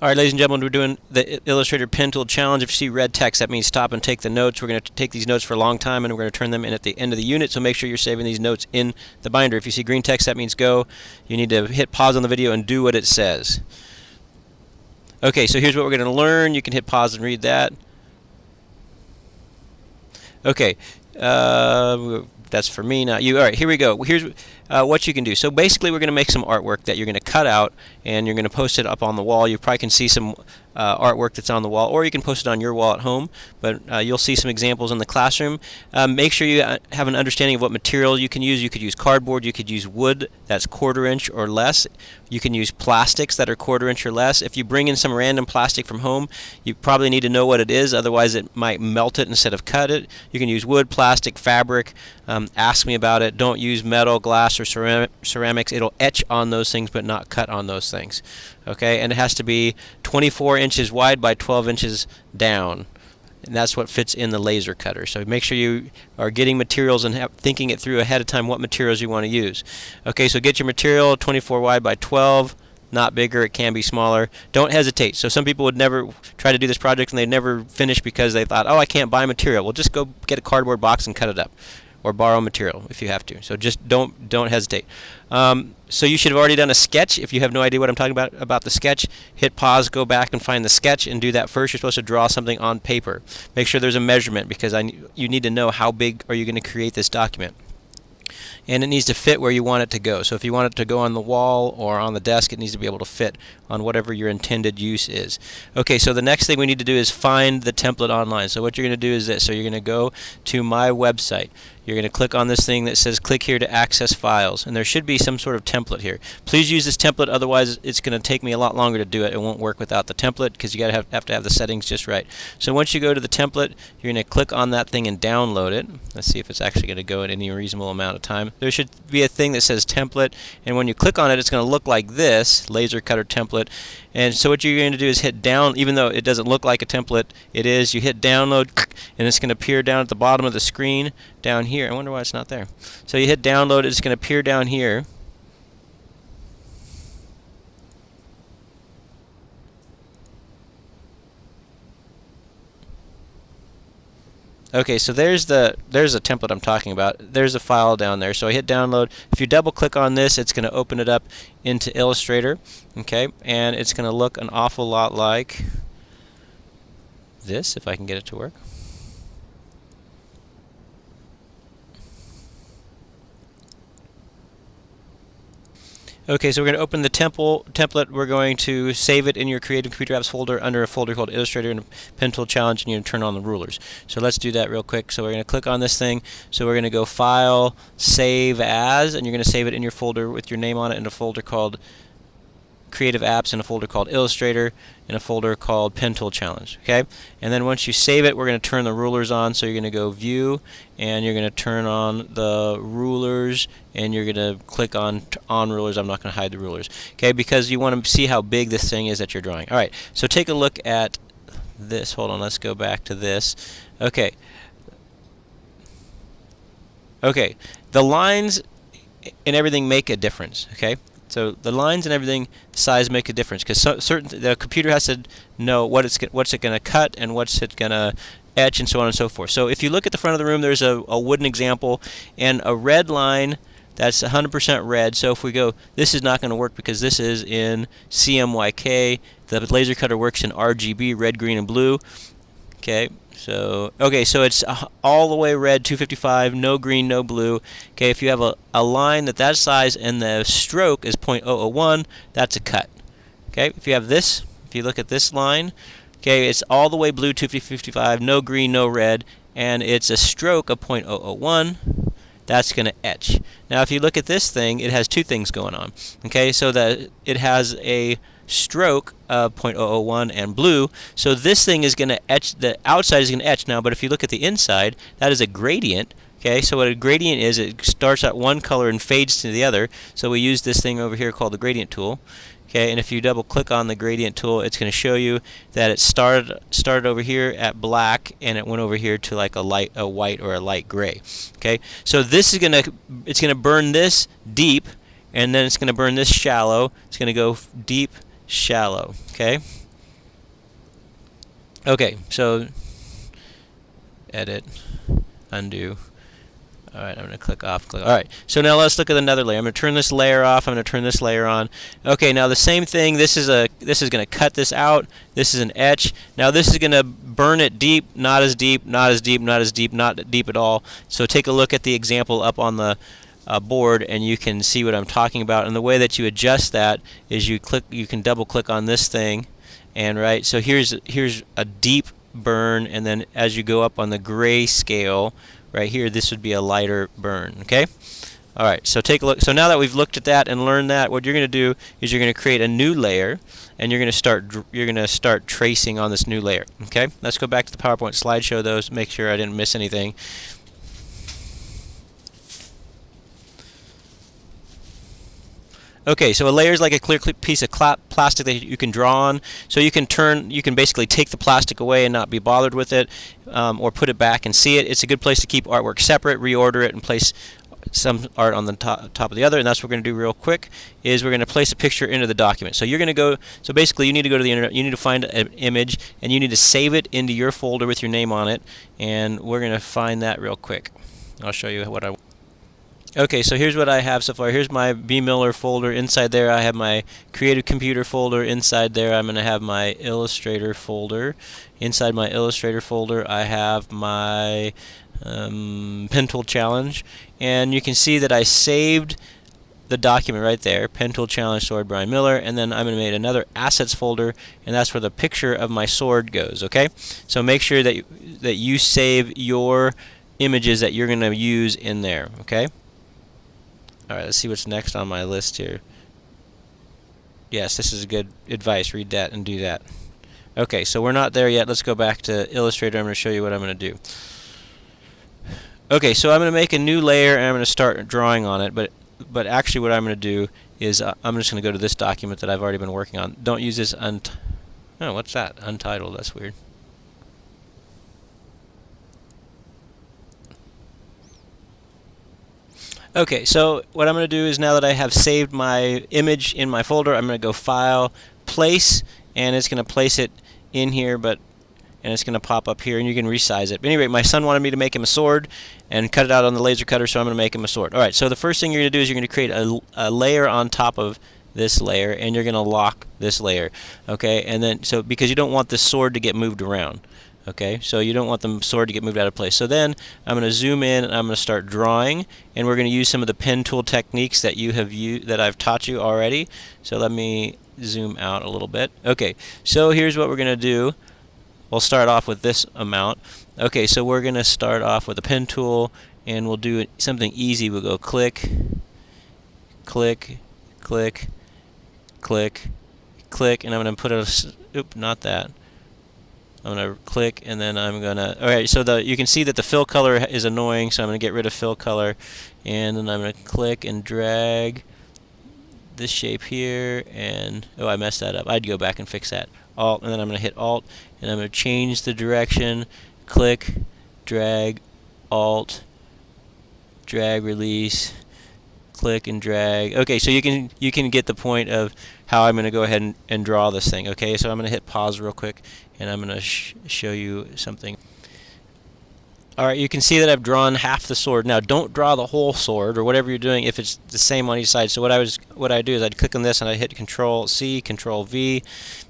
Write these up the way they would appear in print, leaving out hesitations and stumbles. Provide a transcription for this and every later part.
All right, ladies and gentlemen, we're doing the Illustrator Pen Tool Challenge. If you see red text, that means stop and take the notes. We're going to take these notes for a long time, and we're going to turn them in at the end of the unit, so make sure you're saving these notes in the binder. If you see green text, that means go. You need to hit pause on the video and do what it says. Okay, so here's what we're going to learn. You can hit pause and read that. Okay, that's for me, not you. All right, here we go. Here's what you can do. So basically, we're going to make some artwork that you're going to cut out, and you're going to post it up on the wall. You probably can see some artwork that's on the wall, or you can post it on your wall at home, but you'll see some examples in the classroom. Make sure you have an understanding of what material you can use. You could use cardboard, you could use wood that's 1/4 inch or less. You can use plastics that are 1/4 inch or less. If you bring in some random plastic from home, you probably need to know what it is, otherwise it might melt it instead of cut it. You can use wood, plastic, fabric. Ask me about it. Don't use metal, glass, or ceramics. It'll etch on those things but not cut on those things. Okay, and it has to be 24 inches wide by 12 inches down, and that's what fits in the laser cutter. So make sure you are getting materials and thinking it through ahead of time what materials you want to use. Okay, so get your material 24 wide by 12, not bigger, it can be smaller. Don't hesitate. So some people would never try to do this project and they'd never finish because they thought, oh, I can't buy material. Well, just go get a cardboard box and cut it up, or borrow material if you have to. So just don't hesitate. So you should have already done a sketch. If you have no idea what I'm talking about the sketch, hit pause, go back and find the sketch and do that first. You're supposed to draw something on paper. Make sure there's a measurement, because you need to know how big are you going to create this document. And it needs to fit where you want it to go. So if you want it to go on the wall or on the desk, it needs to be able to fit on whatever your intended use is. Okay, so the next thing we need to do is find the template online. So what you're going to do is this. So you're going to go to my website. You're going to click on this thing that says click here to access files, and there should be some sort of template here. Please use this template, otherwise it's going to take me a lot longer to do it. It won't work without the template, because you have to have the settings just right. So once you go to the template, you're going to click on that thing and download it. Let's see if it's actually going to go in any reasonable amount of time. There should be a thing that says template, and when you click on it, it's going to look like this, laser cutter template. And so what you're going to do is hit down, even though it doesn't look like a template, it is. You hit download, and it's going to appear down at the bottom of the screen down here. I wonder why it's not there. So you hit download, it's going to appear down here. Okay, so there's a template I'm talking about. There's a file down there. So I hit download. If you double click on this, it's going to open it up into Illustrator. Okay, and it's going to look an awful lot like this, if I can get it to work. Okay, so we're going to open the template. We're going to save it in your Creative Computer Apps folder under a folder called Illustrator and Pen Tool Challenge, and you're going to turn on the rulers. So let's do that real quick. So we're going to click on this thing. So we're going to go File, Save As, and you're going to save it in your folder with your name on it in a folder called Creative Apps, in a folder called Illustrator, in a folder called Pen Tool Challenge. Okay, and then once you save it, we're going to turn the rulers on. So you're going to go View, and you're going to turn on the rulers, and you're going to click on rulers. I'm not going to hide the rulers, okay, because you want to see how big this thing is that you're drawing. All right, so take a look at this. Hold on, let's go back to this. Okay. Okay, the lines and everything make a difference. Okay. So the lines and everything, size make a difference, because the computer has to know what's it going to cut and what's it going to etch, and so on and so forth. So if you look at the front of the room, there's a wooden example and a red line that's 100% red. So if we go, this is not going to work because this is in CMYK. The laser cutter works in RGB, red, green, and blue. Okay. So it's all the way red, 255, no green, no blue. Okay, if you have a line that size and the stroke is 0.001, that's a cut. Okay, if you have this, if you look at this line, okay, it's all the way blue, 255, no green, no red, and it's a stroke of 0.001. That's going to etch. Now, if you look at this thing, it has two things going on. Okay, so that it has a stroke of 0.001 and blue, so this thing is going to etch, the outside is going to etch now, but if you look at the inside, that is a gradient. Okay, so what a gradient is, it starts at one color and fades to the other, so we use this thing over here called the gradient tool. Okay, and if you double click on the gradient tool, it's going to show you that it started over here at black, and it went over here to like a white or a light gray. Okay, so this is it's going to burn this deep, and then it's going to burn this shallow. It's going to go deep, shallow. Okay, Okay, so edit, undo. Alright, I'm going to click off. Alright, so now let's look at another layer. I'm going to turn this layer off. I'm going to turn this layer on. Okay, now the same thing. This is going to cut this out. This is an etch. Now this is going to burn it deep, not as deep, not as deep, not as deep, not deep at all. So take a look at the example up on the board, and you can see what I'm talking about. And the way that you adjust that is you can double click on this thing, and right. So here's a deep burn, and then as you go up on the gray scale. Right here, this would be a lighter burn. Okay. All right. So take a look. So now that we've looked at that and learned that, what you're going to do is you're going to create a new layer, and you're going to start tracing on this new layer. Okay. Let's go back to the PowerPoint slideshow. Those. Make sure I didn't miss anything. Okay, so a layer is like a clear piece of plastic that you can draw on. So you can basically take the plastic away and not be bothered with it, or put it back and see it. It's a good place to keep artwork separate, reorder it, and place some art on the top of the other. And that's what we're going to do real quick. Is we're going to place a picture into the document. So you're going to go. So basically, you need to go to the internet. You need to find an image, and you need to save it into your folder with your name on it. And we're going to find that real quick. I'll show you what I want. Okay, so here's what I have so far. Here's my B. Miller folder. Inside there I have my Creative Computer folder. Inside there I'm going to have my Illustrator folder. Inside my Illustrator folder I have my PenTool Challenge. And you can see that I saved the document right there, PenTool Challenge Sword Brian Miller, and then I'm going to make another Assets folder, and that's where the picture of my sword goes. Okay, so make sure that you save your images that you're going to use in there. Okay. Alright, let's see what's next on my list here. Yes, this is good advice. Read that and do that. Okay, so we're not there yet. Let's go back to Illustrator. I'm going to show you what I'm going to do. Okay, so I'm going to make a new layer, and I'm going to start drawing on it. But actually what I'm going to do is I'm just going to go to this document that I've already been working on. Don't use this oh, what's that? Untitled. That's weird. Okay, so what I'm going to do is now that I have saved my image in my folder, I'm going to go File, Place, and it's going to place it in here, and it's going to pop up here, and you can resize it. But anyway, my son wanted me to make him a sword and cut it out on the laser cutter, so I'm going to make him a sword. Alright, so the first thing you're going to do is you're going to create a layer on top of this layer, and you're going to lock this layer. Okay, and then, so because you don't want this sword to get moved around. Okay, so you don't want the sword to get moved out of place. So then I'm going to zoom in, and I'm going to start drawing, and we're going to use some of the pen tool techniques that I've taught you already. So let me zoom out a little bit. Okay, so here's what we're going to do. We'll start off with this amount. Okay, so we're going to start off with a pen tool, and we'll do something easy. We'll go click, click, click, click, click, and I'm going to put a, not that. I'm going to click, and then I'm going to, alright, so you can see that the fill color is annoying, so I'm going to get rid of fill color, and then I'm going to click and drag this shape here, and, oh, I messed that up. I'd go back and fix that. Alt, and then I'm going to hit Alt, and I'm going to change the direction, click, drag, Alt, drag, release, click and drag. Okay, so you can get the point of how I'm going to go ahead and draw this thing. Okay, so I'm going to hit pause real quick, and I'm going to show you something. Alright, you can see that I've drawn half the sword. Now don't draw the whole sword or whatever you're doing if it's the same on each side. So what I do is I'd click on this and I hit Control C, Control V,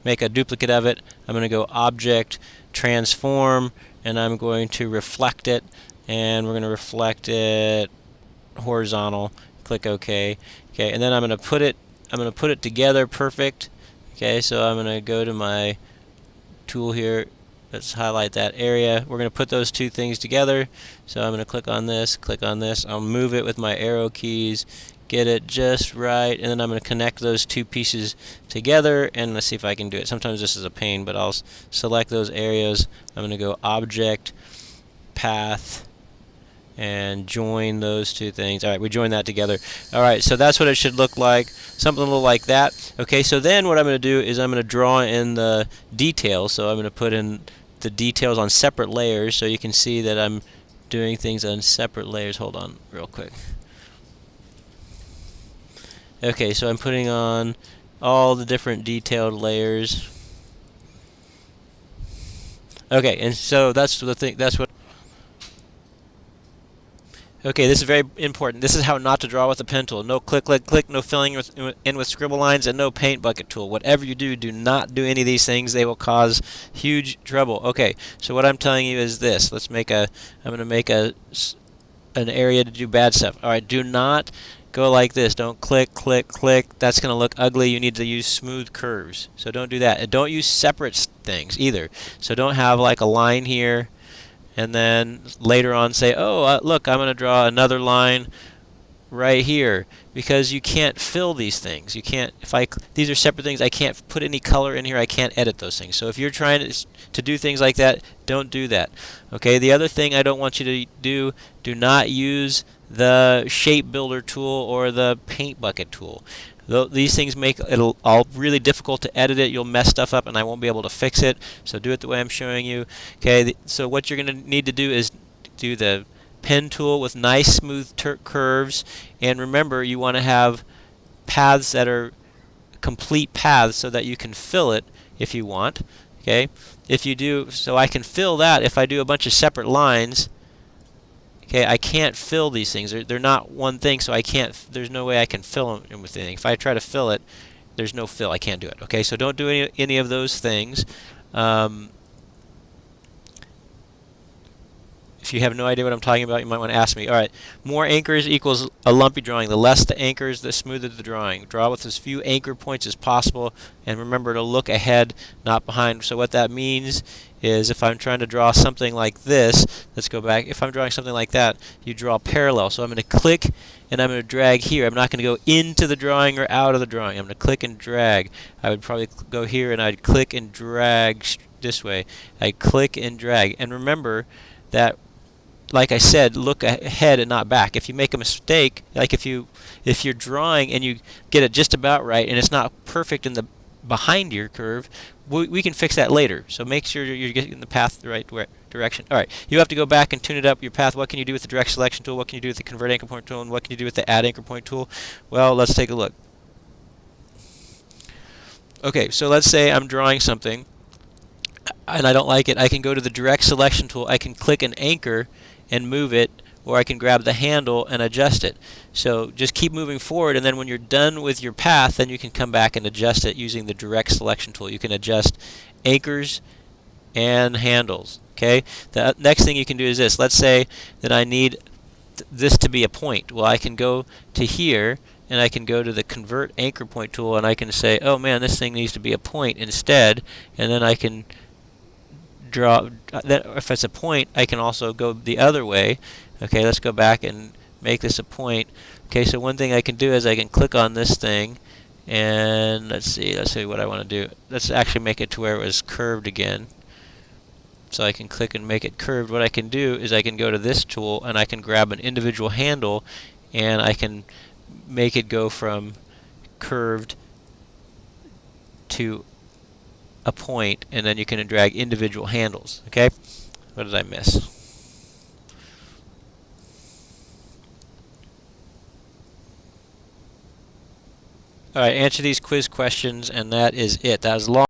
make a duplicate of it. I'm going to go Object, Transform, and I'm going to reflect it, and we're going to reflect it horizontal. Click OK. Okay, and then I'm going to put it together perfect. Okay, so I'm going to go to my tool here. Let's highlight that area. We're going to put those two things together. So I'm going to click on this, I'll move it with my arrow keys, get it just right, and then I'm going to connect those two pieces together, and let's see if I can do it. Sometimes this is a pain, but I'll select those areas. I'm going to go Object, Path, and join those two things. Alright, we joined that together. Alright, so that's what it should look like. Something a little like that. Okay, so then what I'm going to do is I'm going to draw in the details. So I'm going to put in the details on separate layers so you can see that I'm doing things on separate layers. Hold on real quick. Okay, so I'm putting on all the different detailed layers. Okay, and so that's the thing. That's what. Okay, this is very important. This is how not to draw with a pen tool. No click, click, click. No filling in with scribble lines, and no paint bucket tool. Whatever you do, do not do any of these things. They will cause huge trouble. Okay, so what I'm telling you is this. Let's make a. I'm going to make an area to do bad stuff. All right, do not go like this. Don't click, click, click. That's going to look ugly. You need to use smooth curves. So don't do that. And don't use separate things either. So don't have like a line here and then later on say, oh, look, I'm going to draw another line right here, because you can't fill these things. You can't, these are separate things, I can't put any color in here, I can't edit those things. So if you're trying to do things like that, don't do that. Okay, the other thing I don't want you to do not use the shape builder tool or the paint bucket tool. These things make it all really difficult to edit it. You'll mess stuff up and I won't be able to fix it. So do it the way I'm showing you. Okay, so what you're going to need to do is do the pen tool with nice smooth curves, and remember you want to have paths that are complete paths so that you can fill it if you want. Okay, if you do, so I can fill that if I do a bunch of separate lines. Okay, I can't fill these things. They're not one thing, so I can't. There's no way I can fill them with anything. If I try to fill it, there's no fill. I can't do it. Okay, so don't do any of those things. If you have no idea what I'm talking about, you might want to ask me. All right, more anchors equals a lumpy drawing. The less the anchors, the smoother the drawing. Draw with as few anchor points as possible, and remember to look ahead, not behind. So what that means is if I'm trying to draw something like this, let's go back. If I'm drawing something like that, you draw parallel. So I'm going to click and I'm going to drag here. I'm not going to go into the drawing or out of the drawing. I'm going to click and drag. I would probably go here and I'd click and drag this way. I'd click and drag. And remember that, like I said, look ahead and not back. If you make a mistake, like if you're drawing and you get it just about right and it's not perfect in the behind your curve, we can fix that later. So make sure you're getting the path the right direction. All right, you have to go back and tune it up, your path. What can you do with the direct selection tool? What can you do with the convert anchor point tool? And what can you do with the add anchor point tool? Well, let's take a look. Okay, so let's say I'm drawing something and I don't like it. I can go to the direct selection tool. I can click an anchor and move it, or I can grab the handle and adjust it. So just keep moving forward, and then when you're done with your path, then you can come back and adjust it using the direct selection tool. You can adjust anchors and handles. Okay. The next thing you can do is this. Let's say that I need this to be a point. Well, I can go to here and I can go to the convert anchor point tool and I can say, oh man, this thing needs to be a point instead, and then I can draw. If it's a point, I can also go the other way. Okay, let's go back and make this a point. Okay, so one thing I can do is I can click on this thing, and let's see what I want to do. Let's actually make it to where it was curved again. So I can click and make it curved. What I can do is I can go to this tool and I can grab an individual handle and I can make it go from curved to a point, and then you can drag individual handles. Okay, what did I miss? All right, answer these quiz questions, and that is it. That was long.